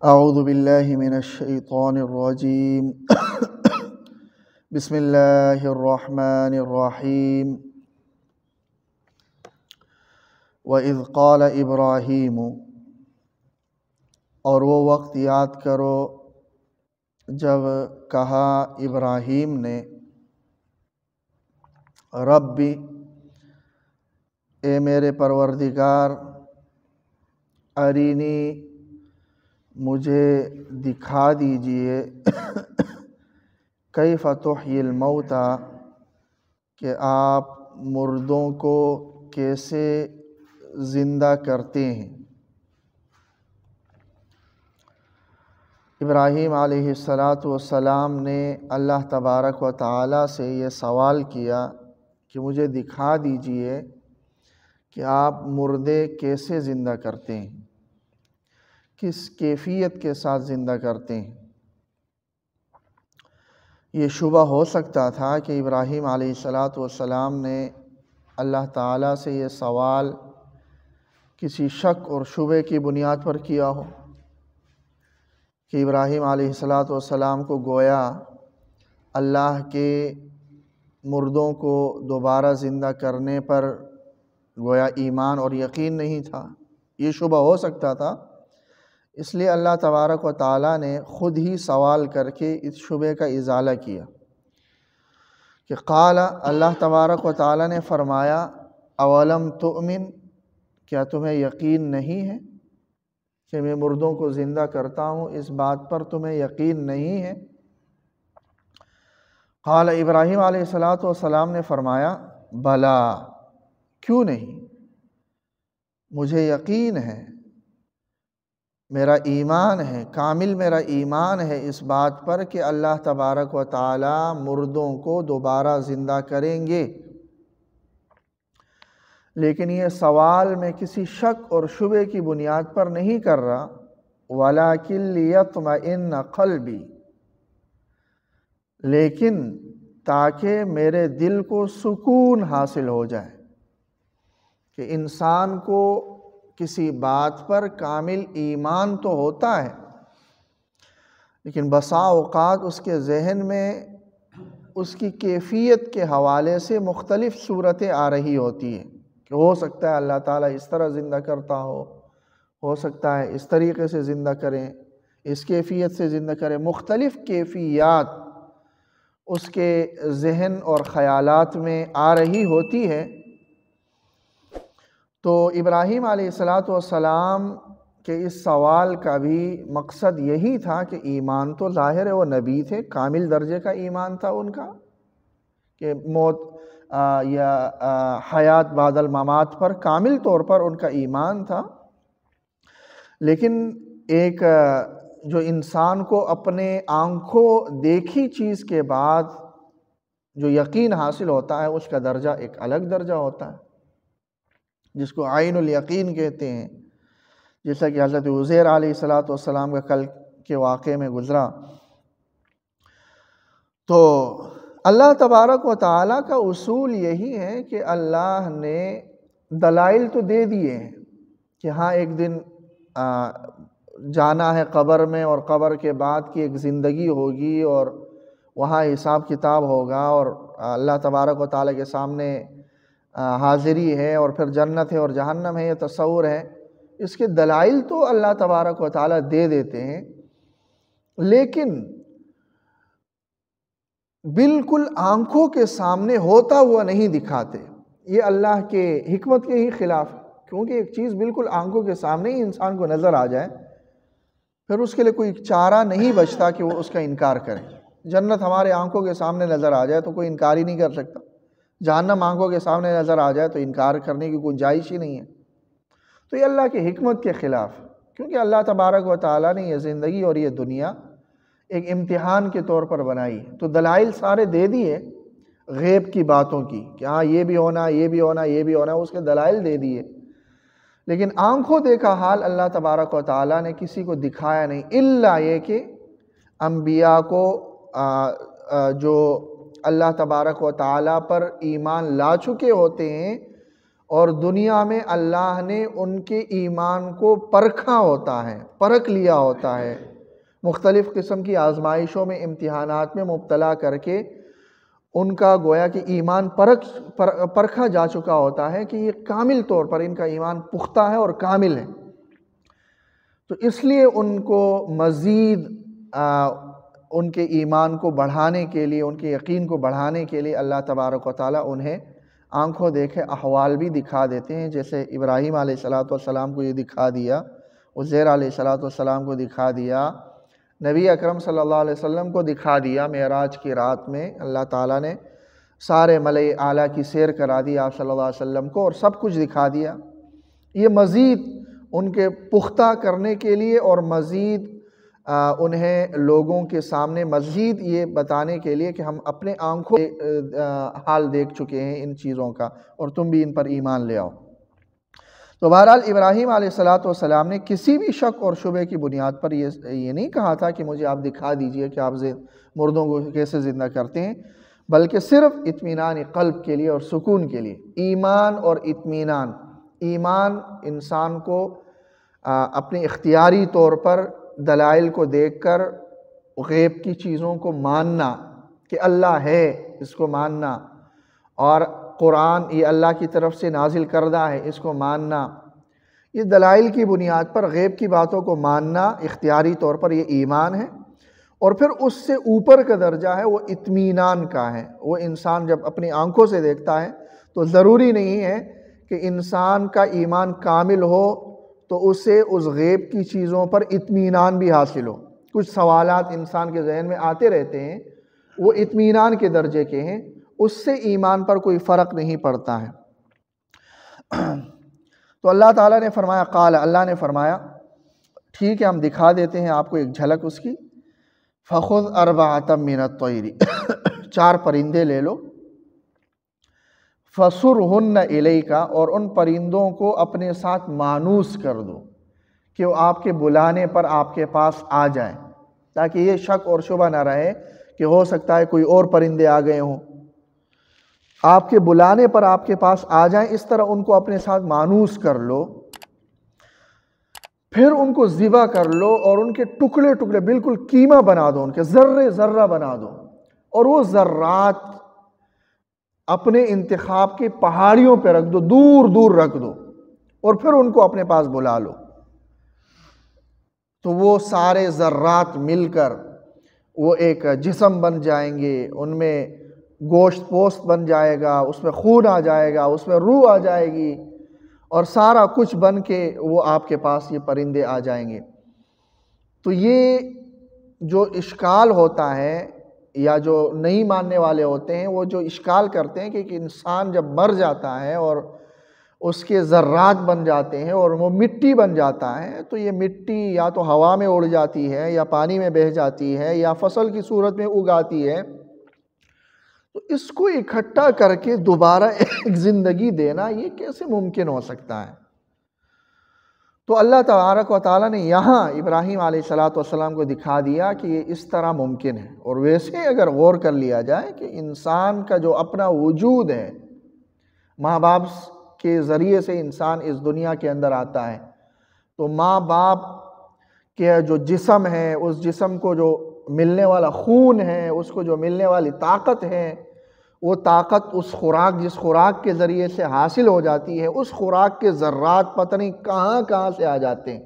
اعوذ باللہ من الشیطان الرجیم بسم اللہ الرحمن الرحیم وَإِذْ قَالَ إِبْرَاهِيمُ، اور وہ وقت یاد کرو جب کہا ابراہیم نے، ربی، اے میرے پروردگار، ارینی، مجھے دکھا دیجئے، کیف تحیی الموتیٰ، کہ آپ مردوں کو کیسے زندہ کرتے ہیں۔ ابراہیم علیہ السلام نے اللہ تبارک و تعالیٰ سے یہ سوال کیا کہ مجھے دکھا دیجئے کہ آپ مردے کیسے زندہ کرتے ہیں، کس کیفیت کے ساتھ زندہ کرتے ہیں۔ یہ شبہ ہو سکتا تھا کہ ابراہیم علیہ السلام نے اللہ تعالیٰ سے یہ سوال کسی شک اور شبہ کی بنیاد پر کیا ہو، کہ ابراہیم علیہ السلام کو گویا اللہ کے مردوں کو دوبارہ زندہ کرنے پر گویا ایمان اور یقین نہیں تھا۔ یہ شبہ ہو سکتا تھا، اس لیے اللہ تبارک و تعالیٰ نے خود ہی سوال کر کے اس شبہ کا ازالہ کیا کہ قال، اللہ تبارک و تعالیٰ نے فرمایا، اولم تؤمن، کیا تمہیں یقین نہیں ہے کہ میں مردوں کو زندہ کرتا ہوں؟ اس بات پر تمہیں یقین نہیں ہے؟ قال، ابراہیم علیہ السلام نے فرمایا، بلا، کیوں نہیں، مجھے یقین ہے، میرا ایمان ہے، کامل میرا ایمان ہے اس بات پر کہ اللہ تبارک و تعالیٰ مردوں کو دوبارہ زندہ کریں گے۔ لیکن یہ سوال میں کسی شک اور شبہ کی بنیاد پر نہیں کر رہا، وَلَٰكِن لِيَطْمَئِنَّ قَلْبِي، لیکن تاکہ میرے دل کو سکون حاصل ہو جائے، کہ انسان کو کسی بات پر کامل ایمان تو ہوتا ہے، لیکن بسا اوقات اس کے ذہن میں اس کی کیفیت کے حوالے سے مختلف صورتیں آ رہی ہوتی ہیں، کہ ہو سکتا ہے اللہ تعالیٰ اس طرح زندہ کرتا ہو سکتا ہے اس طریقے سے زندہ کریں، اس کیفیت سے زندہ کریں، مختلف کیفیات اس کے ذہن اور خیالات میں آ رہی ہوتی ہے۔ تو ابراہیم علیہ السلام کے اس سوال کا بھی مقصد یہی تھا کہ ایمان تو ظاہر ہے، وہ نبی تھے، کامل درجے کا ایمان تھا ان کا، کہ موت یا حیات بعد الممات پر کامل طور پر ان کا ایمان تھا۔ لیکن ایک جو انسان کو اپنے آنکھوں دیکھی چیز کے بعد جو یقین حاصل ہوتا ہے، اس کا درجہ ایک الگ درجہ ہوتا ہے، جس کو عین الیقین کہتے ہیں، جیسا کہ حضرت عزیر علیہ السلام کا کل کے واقعے میں گزرا۔ تو اللہ تبارک و تعالیٰ کا اصول یہی ہے کہ اللہ نے دلائل تو دے دیے ہیں کہ ہاں ایک دن جانا ہے قبر میں، اور قبر کے بعد کی ایک زندگی ہوگی، اور وہاں حساب کتاب ہوگا، اور اللہ تبارک و تعالیٰ کے سامنے حاضری ہے، اور پھر جنت ہے اور جہنم ہے، یہ تصور ہے۔ اس کے دلائل تو اللہ تبارک و تعالیٰ دے دیتے ہیں، لیکن بالکل آنکھوں کے سامنے ہوتا ہوا نہیں دکھاتے۔ یہ اللہ کے حکمت کے ہی خلاف ہے، کیونکہ ایک چیز بالکل آنکھوں کے سامنے ہی انسان کو نظر آ جائے، پھر اس کے لیے کوئی چارہ نہیں بچتا کہ وہ اس کا انکار کرے۔ جنت ہمارے آنکھوں کے سامنے نظر آ جائے تو کوئی انکار ہی نہیں کر سکتا، جہنم آنکھوں کے سامنے نظر آ جائے تو انکار کرنے کی کوئی گنجائش ہی نہیں ہے۔ تو یہ اللہ کی حکمت کے خلاف ہے، کیونکہ اللہ تبارک و تعالیٰ نے یہ زندگی اور یہ دنیا ایک امتحان کے طور پر بنائی ہے۔ تو دلائل سارے دے دیے غیب کی باتوں کی، کہ ہاں یہ بھی ہونا، یہ بھی ہونا، یہ بھی ہونا، اس کے دلائل دے دیے، لیکن آنکھوں دیکھا حال اللہ تبارک و تعالیٰ نے کسی کو دکھایا نہیں، الا یہ کہ انبیاء کو جو اللہ تبارک و تعالیٰ پر ایمان لا چکے ہوتے ہیں، اور دنیا میں اللہ نے ان کے ایمان کو پرکھا ہوتا ہے، پرکھ لیا ہوتا ہے، مختلف قسم کی آزمائشوں میں، امتحانات میں مبتلا کر کے ان کا گویا کہ ایمان پرکھا جا چکا ہوتا ہے کہ یہ کامل طور پر ان کا ایمان پختہ ہے اور کامل ہے۔ تو اس لیے ان کو مزید ان کے ایمان کو بڑھانے کے لیے، ان کے یقین کو بڑھانے کے لیے اللہ تبارک و تعالیٰ انہیں آنکھوں دیکھے احوال بھی دکھا دیتے ہیں، جیسے ابراہیم علیہ السلام کو یہ دکھا دیا، عزیر علیہ السلام کو دکھا دیا، نبی اکرم صلی اللہ علیہ وسلم کو دکھا دیا۔ معراج کی رات میں اللہ تعالیٰ نے سارے ملأ اعلیٰ کی سیر کرا دی آپ صلی اللہ علیہ وسلم کو، اور سب کچھ دکھا دیا۔ یہ مزید ان کے پختہ کرنے کے لیے اور مزید انہیں لوگوں کے سامنے مزید یہ بتانے کے لیے کہ ہم اپنے آنکھوں حال دیکھ چکے ہیں ان چیزوں کا، اور تم بھی ان پر ایمان لے آؤ۔ تو بہرحال ابراہیم علیہ السلام نے کسی بھی شک اور شبے کی بنیاد پر یہ نہیں کہا تھا کہ مجھے آپ دکھا دیجئے کہ آپ مردوں کو کیسے زندہ کرتے ہیں، بلکہ صرف اطمینان قلب کے لیے اور سکون کے لیے۔ ایمان اور اطمینان، ایمان انسان کو اپنے اختیاری طور پر دلائل کو دیکھ کر غیب کی چیزوں کو ماننا کہ اللہ ہے، اس کو ماننا، اور قرآن یہ اللہ کی طرف سے نازل کردہ ہے، اس کو ماننا، یہ دلائل کی بنیاد پر غیب کی باتوں کو ماننا اختیاری طور پر یہ ایمان ہے۔ اور پھر اس سے اوپر کا درجہ ہے وہ اطمینان کا ہے۔ وہ انسان جب اپنی آنکھوں سے دیکھتا ہے تو ضروری نہیں ہے کہ انسان کا ایمان کامل ہو تو اسے اس غیب کی چیزوں پر اطمینان بھی حاصل ہو۔ کچھ سوالات انسان کے ذہن میں آتے رہتے ہیں، وہ اطمینان کے درجے کے ہیں، اس سے ایمان پر کوئی فرق نہیں پڑتا ہے۔ تو اللہ تعالیٰ نے فرمایا، قال، اللہ نے فرمایا ٹھیک ہے ہم دکھا دیتے ہیں آپ کو ایک جھلک اس کی، فَخُذْ أَرْبَعَةً مِّنَ الطَّيْرِ، 4 پرندے لے لو، فَصُرْهُنَّ إِلَيْكَ، اور ان پرندوں کو اپنے ساتھ مانوس کر دو کہ وہ آپ کے بلانے پر آپ کے پاس آ جائیں، تاکہ یہ شک اور شبہ نہ رہے کہ ہو سکتا ہے کوئی اور پرندے آ گئے ہوں۔ آپ کے بلانے پر آپ کے پاس آ جائیں، اس طرح ان کو اپنے ساتھ مانوس کر لو، پھر ان کو ذبح کر لو اور ان کے ٹکڑے ٹکڑے بالکل قیمہ بنا دو، ان کے ذرے ذرہ بنا دو، اور وہ ذرات اپنے انتخاب کے پہاڑیوں پہ رکھ دو، دور دور رکھ دو، اور پھر ان کو اپنے پاس بلا لو۔ تو وہ سارے ذرات مل کر وہ ایک جسم بن جائیں گے، ان میں گوشت پوست بن جائے گا، اس میں خون آ جائے گا، اس میں روح آ جائے گی، اور سارا کچھ بن کے وہ آپ کے پاس یہ پرندے آ جائیں گے۔ تو یہ جو اشکال ہوتا ہے، یا جو نہیں ماننے والے ہوتے ہیں، وہ جو اشکال کرتے ہیں کہ انسان جب مر جاتا ہے اور اس کے ذرات بن جاتے ہیں اور وہ مٹی بن جاتا ہے، تو یہ مٹی یا تو ہوا میں اڑ جاتی ہے، یا پانی میں بہہ جاتی ہے، یا فصل کی صورت میں اگاتی ہے، تو اس کو اکٹھا کر کے دوبارہ ایک زندگی دینا یہ کیسے ممکن ہو سکتا ہے؟ تو اللہ تبارک و تعالیٰ نے یہاں ابراہیم علیہ السلام کو دکھا دیا کہ یہ اس طرح ممکن ہے۔ اور ویسے اگر غور کر لیا جائے کہ انسان کا جو اپنا وجود ہے، ماں باپ کے ذریعے سے انسان اس دنیا کے اندر آتا ہے، تو ماں باپ کے جو جسم ہے، اس جسم کو جو ملنے والا خون ہے، اس کو جو ملنے والی طاقت ہے، وہ طاقت اس خوراک، جس خوراک کے ذریعے سے حاصل ہو جاتی ہے، اس خوراک کے ذرات پتہ نہیں کہاں کہاں سے آ جاتے ہیں،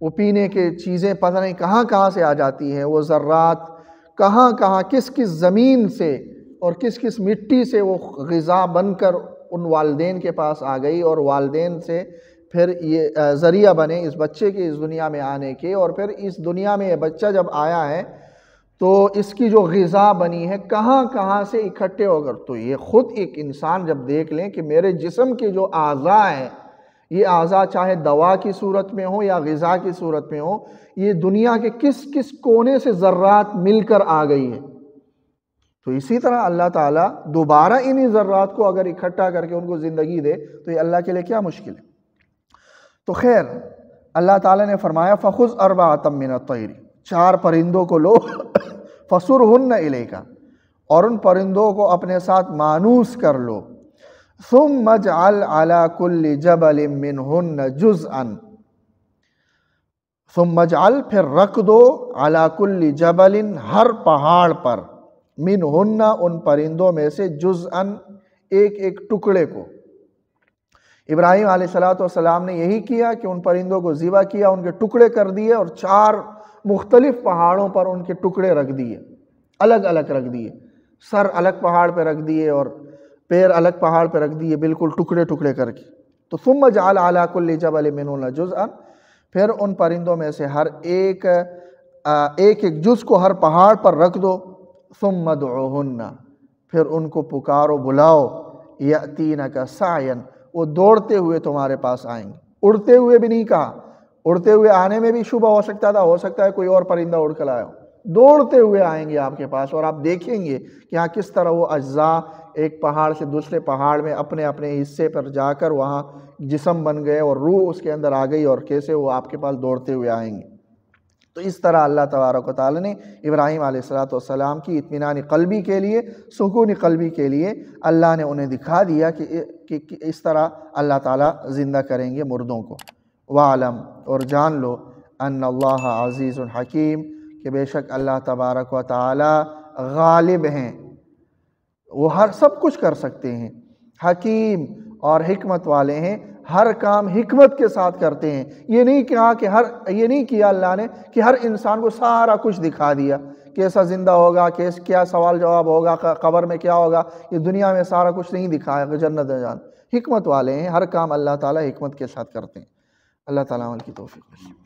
وہ پینے کے چیزیں پتہ نہیں کہاں کہاں سے آ جاتی ہیں، وہ ذرات کہاں کہاں کس کس زمین سے اور کس کس مٹی سے وہ غذا بن کر ان والدین کے پاس آ گئی، اور والدین سے پھر یہ ذریعہ بنے اس بچے کے اس دنیا میں آنے کے، اور پھر اس دنیا میں یہ بچہ جب آیا ہے تو اس کی جو غذا بنی ہے کہاں کہاں سے اکٹھے ہو کر۔ تو یہ خود ایک انسان جب دیکھ لیں کہ میرے جسم کے جو اعضاء ہیں، یہ اعضاء چاہے دوا کی صورت میں ہو یا غذا کی صورت میں ہو، یہ دنیا کے کس کس کونے سے ذرات مل کر آ گئی ہے۔ تو اسی طرح اللہ تعالیٰ دوبارہ انہی ذرات کو اگر اکٹھا کر کے ان کو زندگی دے تو یہ اللہ کے لیے کیا مشکل ہے۔ تو خیر اللہ تعالیٰ نے فرمایا فَخُذْ أَرْبَعَةً مِّنَ الطَّيْرِ، 4 پرندوں کو لو، فَصُرْهُنَّ إِلَيْكَ، اور ان پرندوں کو اپنے ساتھ مانوس کر لو، ثم اجعل علی کل جبل منہن جزءا، ثم اجعل پھر رکھ دو، علی کل جبل ہر پہاڑ پر، منہن ان پرندوں میں سے، جزءا ایک ایک ٹکڑے کو۔ ابراہیم علیہ السلام نے یہی کیا کہ ان پرندوں کو ذبح کیا، ان کے ٹکڑے کر دیے، اور 4 مختلف پہاڑوں پر ان کے ٹکڑے رکھ دیے، الگ الگ رکھ دیے، سر الگ پہاڑ پہ رکھ دیے اور پیر الگ پہاڑ پہ رکھ دیے، بالکل ٹکڑے ٹکڑے کر کے۔ تو ثم جعل علی کل جبل منہن جزءا، پھر ان پرندوں میں سے ہر ایک ایک جز کو ہر پہاڑ پر رکھ دو، ثم ادعوہن، پھر ان کو پکارو بلاؤ، یأتینک سعیا، وہ دوڑتے ہوئے تمہارے پاس آئیں گے۔ اڑتے ہوئے بھی نہیں کہا، اڑتے ہوئے آنے میں بھی شبہ ہو سکتا ہے کوئی اور پرندہ اڑ کر آیا ہو، دوڑتے ہوئے آئیں گے آپ کے پاس، اور آپ دیکھیں گے کہ یہاں کس طرح وہ اجزاء ایک پہاڑ سے دوسرے پہاڑ میں اپنے اپنے حصے پر جا کر وہاں جسم بن گئے اور روح اس کے اندر آ گئی، اور کیسے وہ آپ کے پاس دوڑتے ہوئے آئیں گے۔ تو اس طرح اللہ تبارک و تعالیٰ نے ابراہیم علیہ السلام کی اطمینان قلبی کے لیے، سکون قلبی کے لیے، اللہ نے انہیں دکھا دیا کہ اس طرح اللہ تعالیٰ زندہ کریں گے مردوں کو۔ وَعْلَمْ، اور جان لو، ان اللہ عزیز حکیم، کہ بے شک اللہ تبارک و تعالیٰ غالب ہیں، وہ سب کچھ کر سکتے ہیں، حکیم اور حکمت والے ہیں، ہر کام حکمت کے ساتھ کرتے ہیں۔ یہ نہیں کیا اللہ نے کہ ہر انسان کو سارا کچھ دکھا دیا، کیسا زندہ ہوگا، کیا سوال جواب ہوگا، قبر میں کیا ہوگا، یہ دنیا میں سارا کچھ نہیں دکھایا کہ جنت جان۔ حکمت والے ہیں، ہر کام اللہ تعالیٰ حکمت کے ساتھ کرتے ہیں۔ اللہ تعالیٰ عمل کی توفیق دے۔